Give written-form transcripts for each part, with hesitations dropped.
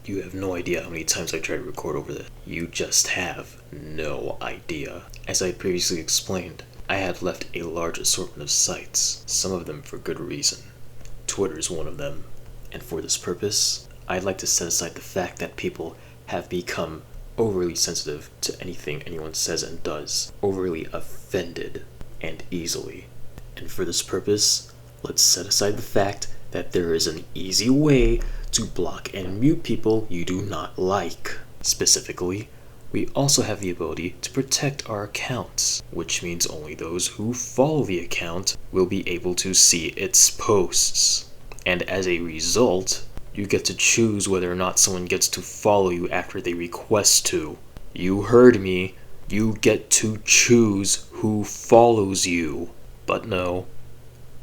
You have no idea how many times I tried to record over this. You just have no idea. As I previously explained, I had left a large assortment of sites, some of them for good reason. Twitter is one of them, and for this purpose, I'd like to set aside the fact that people have become overly sensitive to anything anyone says and does, overly offended, and easily. And for this purpose, let's set aside the fact that there is an easy way to block and mute people you do not like. Specifically, we also have the ability to protect our accounts, which means only those who follow the account will be able to see its posts. And as a result, you get to choose whether or not someone gets to follow you after they request to. You heard me. You get to choose who follows you. But no,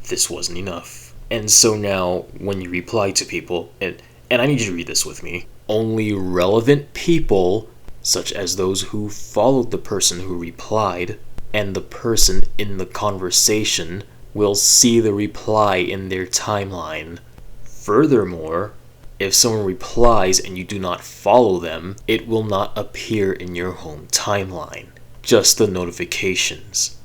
this wasn't enough. And so now, when you reply to people, and I need you to read this with me, only relevant people, such as those who followed the person who replied, and the person in the conversation, will see the reply in their timeline. Furthermore, if someone replies and you do not follow them, it will not appear in your home timeline, just the notifications.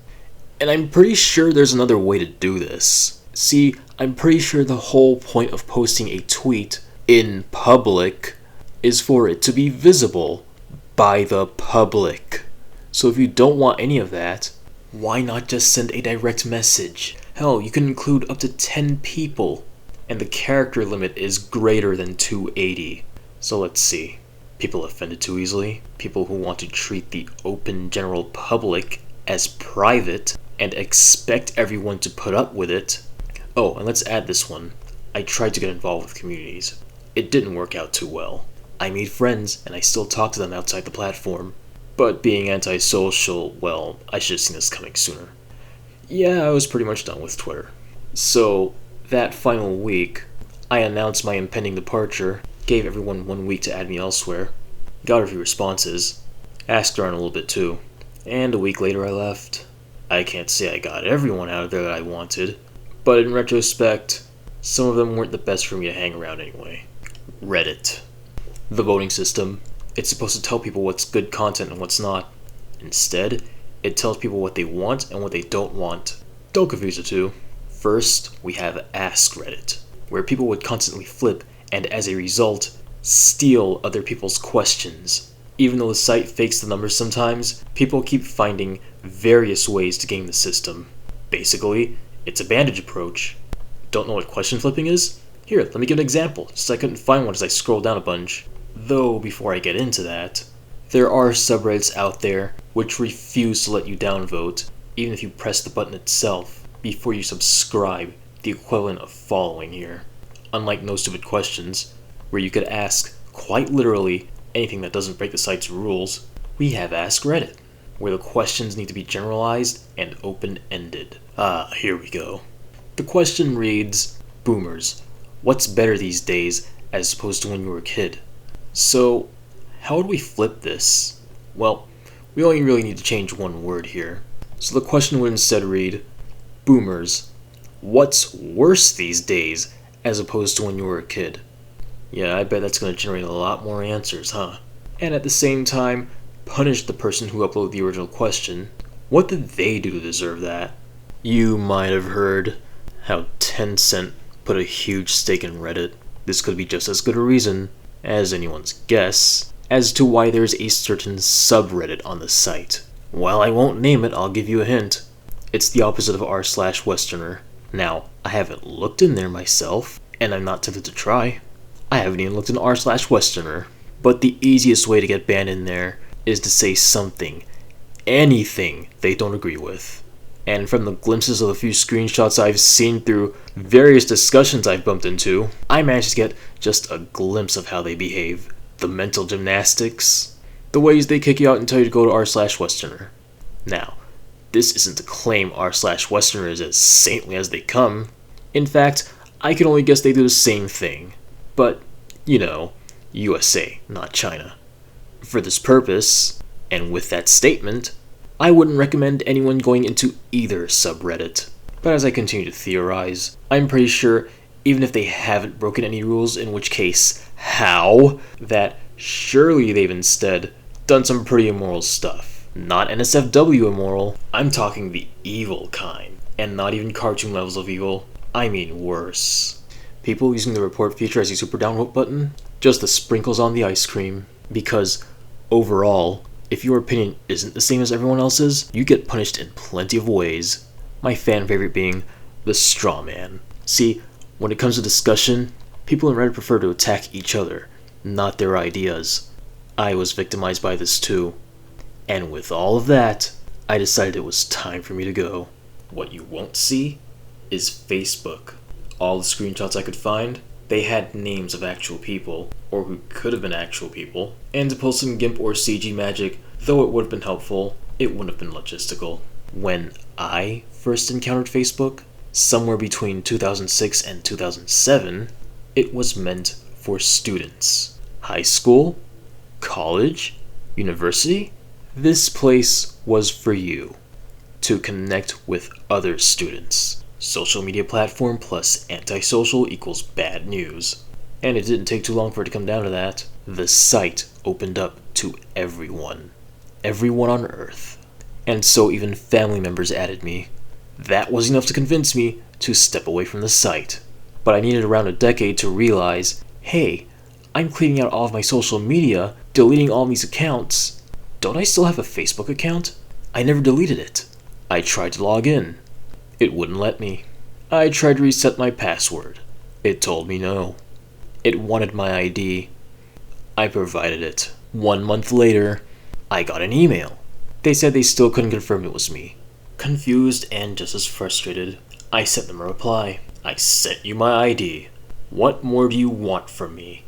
And I'm pretty sure there's another way to do this. See, I'm pretty sure the whole point of posting a tweet in public is for it to be visible by the public. So if you don't want any of that, why not just send a direct message? Hell, you can include up to 10 people, and the character limit is greater than 280. So let's see. People offended too easily, people who want to treat the open general public as private and expect everyone to put up with it. Oh, and let's add this one. I tried to get involved with communities. It didn't work out too well. I made friends, and I still talk to them outside the platform. But being antisocial, well, I should have seen this coming sooner. Yeah, I was pretty much done with Twitter. So, that final week, I announced my impending departure, gave everyone 1 week to add me elsewhere, got a few responses, asked around a little bit too, and a week later I left. I can't say I got everyone out of there that I wanted, but in retrospect, some of them weren't the best for me to hang around anyway. Reddit. The voting system. It's supposed to tell people what's good content and what's not. Instead, it tells people what they want and what they don't want. Don't confuse the two. First, we have Ask Reddit, where people would constantly flip and as a result, steal other people's questions. Even though the site fakes the numbers sometimes, people keep finding various ways to game the system. Basically, it's a bandage approach. Don't know what question flipping is? Here, let me give an example, since I couldn't find one as I scrolled down a bunch. Though, before I get into that, there are subreddits out there which refuse to let you downvote, even if you press the button itself before you subscribe, the equivalent of following here. Unlike No Stupid Questions, where you could ask, quite literally, anything that doesn't break the site's rules, we have Ask Reddit, where the questions need to be generalized and open-ended. Here we go. The question reads, Boomers, what's better these days as opposed to when you were a kid? So, how would we flip this? Well, we only really need to change one word here. So the question would instead read, Boomers, what's worse these days as opposed to when you were a kid? Yeah, I bet that's going to generate a lot more answers, huh? And at the same time, punish the person who uploaded the original question. What did they do to deserve that? You might have heard how Tencent put a huge stake in Reddit. This could be just as good a reason as anyone's guess as to why there's a certain subreddit on the site. While I won't name it, I'll give you a hint. It's the opposite of r/Westerner. Now, I haven't looked in there myself, and I'm not tempted to try. I haven't even looked in r/Westerner. But the easiest way to get banned in there is to say something, anything they don't agree with. And from the glimpses of the few screenshots I've seen through various discussions I've bumped into, I managed to get just a glimpse of how they behave. The mental gymnastics, the ways they kick you out and tell you to go to r/Westerner. Now, this isn't to claim r/Westerner is as saintly as they come. In fact, I can only guess they do the same thing. But, you know, USA, not China. For this purpose, and with that statement, I wouldn't recommend anyone going into either subreddit. But as I continue to theorize, I'm pretty sure even if they haven't broken any rules, in which case, how? That surely they've instead done some pretty immoral stuff. Not NSFW immoral, I'm talking the evil kind. And not even cartoon levels of evil, I mean worse. People using the report feature as a super downvote button, just the sprinkles on the ice cream. Because, overall, if your opinion isn't the same as everyone else's, you get punished in plenty of ways. My fan favorite being the straw man. See, when it comes to discussion, people in Reddit prefer to attack each other, not their ideas. I was victimized by this too. And with all of that, I decided it was time for me to go. What you won't see is Facebook. All the screenshots I could find, they had names of actual people, or who could have been actual people, and to pull some GIMP or CG magic, though it would have been helpful, it wouldn't have been logistical. When I first encountered Facebook, somewhere between 2006 and 2007, it was meant for students. High school, college, university, this place was for you. To connect with other students. Social media platform plus antisocial equals bad news. And it didn't take too long for it to come down to that. The site opened up to everyone. Everyone on Earth. And so even family members added me. That was enough to convince me to step away from the site. But I needed around a decade to realize, hey, I'm cleaning out all of my social media, deleting all these accounts. Don't I still have a Facebook account? I never deleted it. I tried to log in. It wouldn't let me. I tried to reset my password. It told me no. It wanted my ID. I provided it. 1 month later, I got an email. They said they still couldn't confirm it was me. Confused and just as frustrated, I sent them a reply. I sent you my ID. What more do you want from me?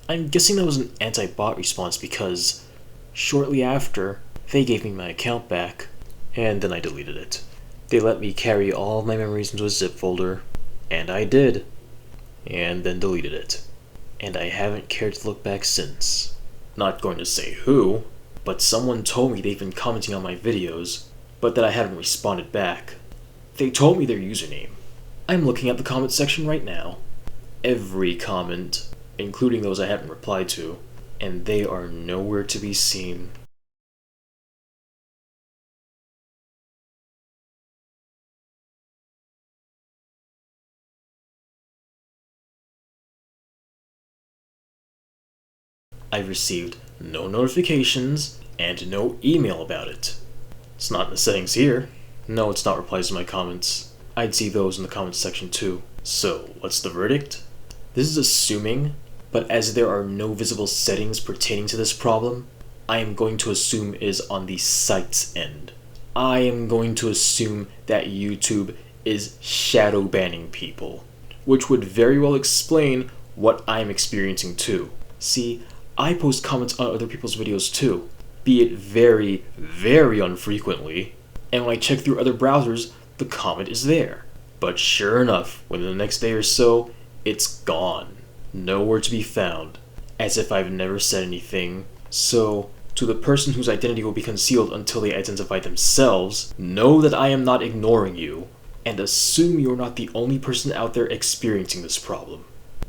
I'm guessing that was an anti-bot response because shortly after, they gave me my account back, and then I deleted it. They let me carry all of my memories into a zip folder, and I did, and then deleted it. And I haven't cared to look back since. Not going to say who, but someone told me they've been commenting on my videos, but that I haven't responded back. They told me their username. I'm looking at the comment section right now. Every comment, including those I haven't replied to, and they are nowhere to be seen. I've received no notifications and no email about it. It's not in the settings here. No, it's not replies to my comments. I'd see those in the comments section too. So, what's the verdict? This is assuming, but as there are no visible settings pertaining to this problem, I am going to assume it is on the site's end. I am going to assume that YouTube is shadow banning people, which would very well explain what I'm experiencing too. See, I post comments on other people's videos too, be it very, very unfrequently, and when I check through other browsers, the comment is there. But sure enough, within the next day or so, it's gone. Nowhere to be found. As if I've never said anything. So, to the person whose identity will be concealed until they identify themselves, know that I am not ignoring you, and assume you're not the only person out there experiencing this problem.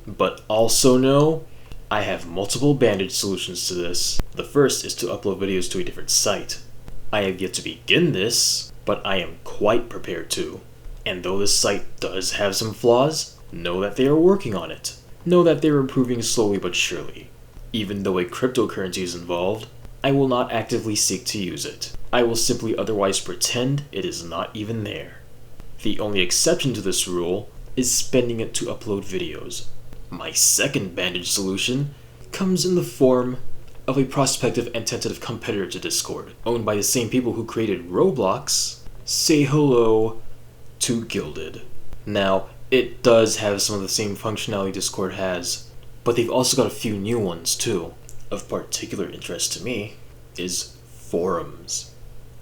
But also know, I have multiple bandage solutions to this. The first is to upload videos to a different site. I have yet to begin this, but I am quite prepared to. And though this site does have some flaws, know that they are working on it. Know that they are improving slowly but surely. Even though a cryptocurrency is involved, I will not actively seek to use it. I will simply otherwise pretend it is not even there. The only exception to this rule is spending it to upload videos. My second bandage solution comes in the form of a prospective and tentative competitor to Discord, owned by the same people who created Roblox. Say hello to Guilded. Now, it does have some of the same functionality Discord has, but they've also got a few new ones too. Of particular interest to me is forums.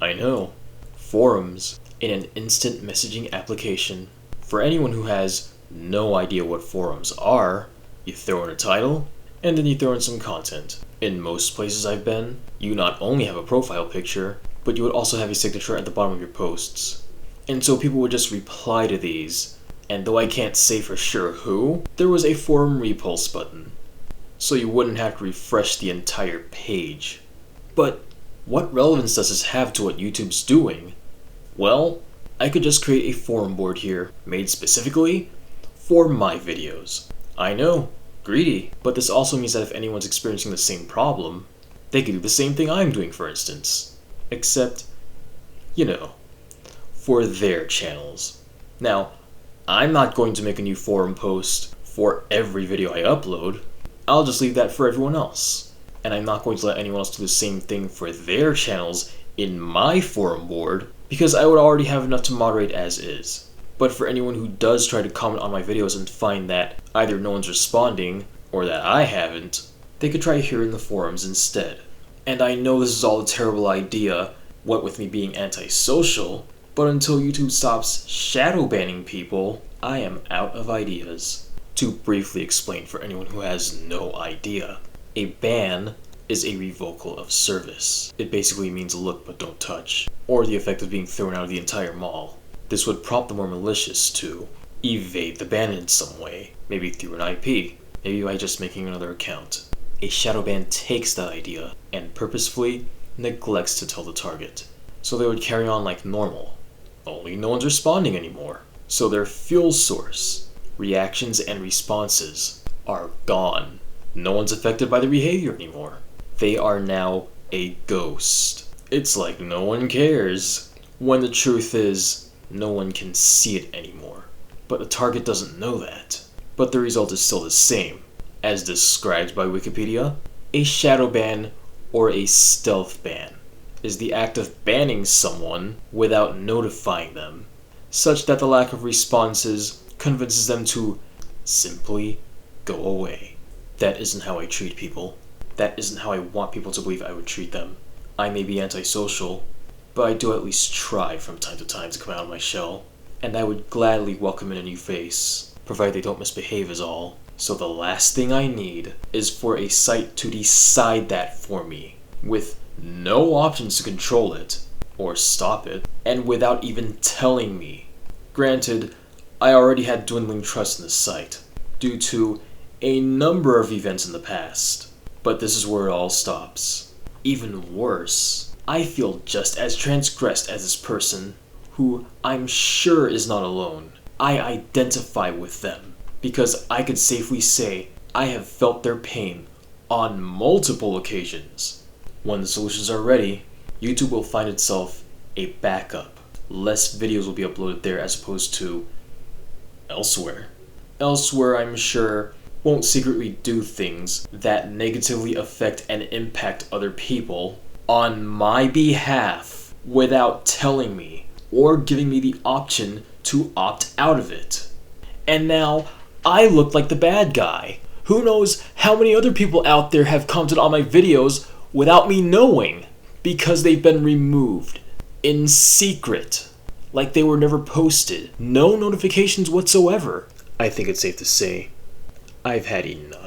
I know, forums in an instant messaging application. For anyone who has no idea what forums are, you throw in a title, and then you throw in some content. In most places I've been, you not only have a profile picture, but you would also have a signature at the bottom of your posts. And so people would just reply to these, And though I can't say for sure who, there was a forum repulse button, so you wouldn't have to refresh the entire page. But what relevance does this have to what YouTube's doing? Well, I could just create a forum board here, made specifically for my videos. I know, greedy, but this also means that if anyone's experiencing the same problem, they could do the same thing I'm doing, for instance. Except, for their channels. Now, I'm not going to make a new forum post for every video I upload. I'll just leave that for everyone else. And I'm not going to let anyone else do the same thing for their channels in my forum board, because I would already have enough to moderate as is. But for anyone who does try to comment on my videos and find that either no one's responding, or that I haven't, they could try here in the forums instead. And I know this is all a terrible idea, what with me being antisocial, but until YouTube stops shadow banning people, I am out of ideas. To briefly explain for anyone who has no idea, a ban is a revocal of service. It basically means look but don't touch, or the effect of being thrown out of the entire mall. This would prompt the more malicious to evade the ban in some way, maybe through an IP, maybe by just making another account. A shadow ban takes that idea and purposefully neglects to tell the target. So they would carry on like normal, only no one's responding anymore. So their fuel source, reactions and responses, are gone. No one's affected by the behavior anymore. They are now a ghost. It's like no one cares, when the truth is, no one can see it anymore. But the target doesn't know that. But the result is still the same. As described by Wikipedia, a shadow ban or a stealth ban is the act of banning someone without notifying them, such that the lack of responses convinces them to simply go away. That isn't how I treat people. That isn't how I want people to believe I would treat them. I may be antisocial, but I do at least try from time to time to come out of my shell, and I would gladly welcome in a new face, provided they don't misbehave is all. So the last thing I need is for a site to decide that for me, with no options to control it, or stop it, and without even telling me. Granted, I already had dwindling trust in the site, due to a number of events in the past, but this is where it all stops. Even worse, I feel just as transgressed as this person, who I'm sure is not alone. I identify with them, because I could safely say I have felt their pain on multiple occasions. When the solutions are ready, YouTube will find itself a backup. Less videos will be uploaded there as opposed to elsewhere. Elsewhere, I'm sure, won't secretly do things that negatively affect and impact other people on my behalf without telling me or giving me the option to opt out of it. And now, I look like the bad guy. Who knows how many other people out there have commented on my videos without me knowing, because they've been removed in secret, like they were never posted. No notifications whatsoever. I think it's safe to say I've had enough.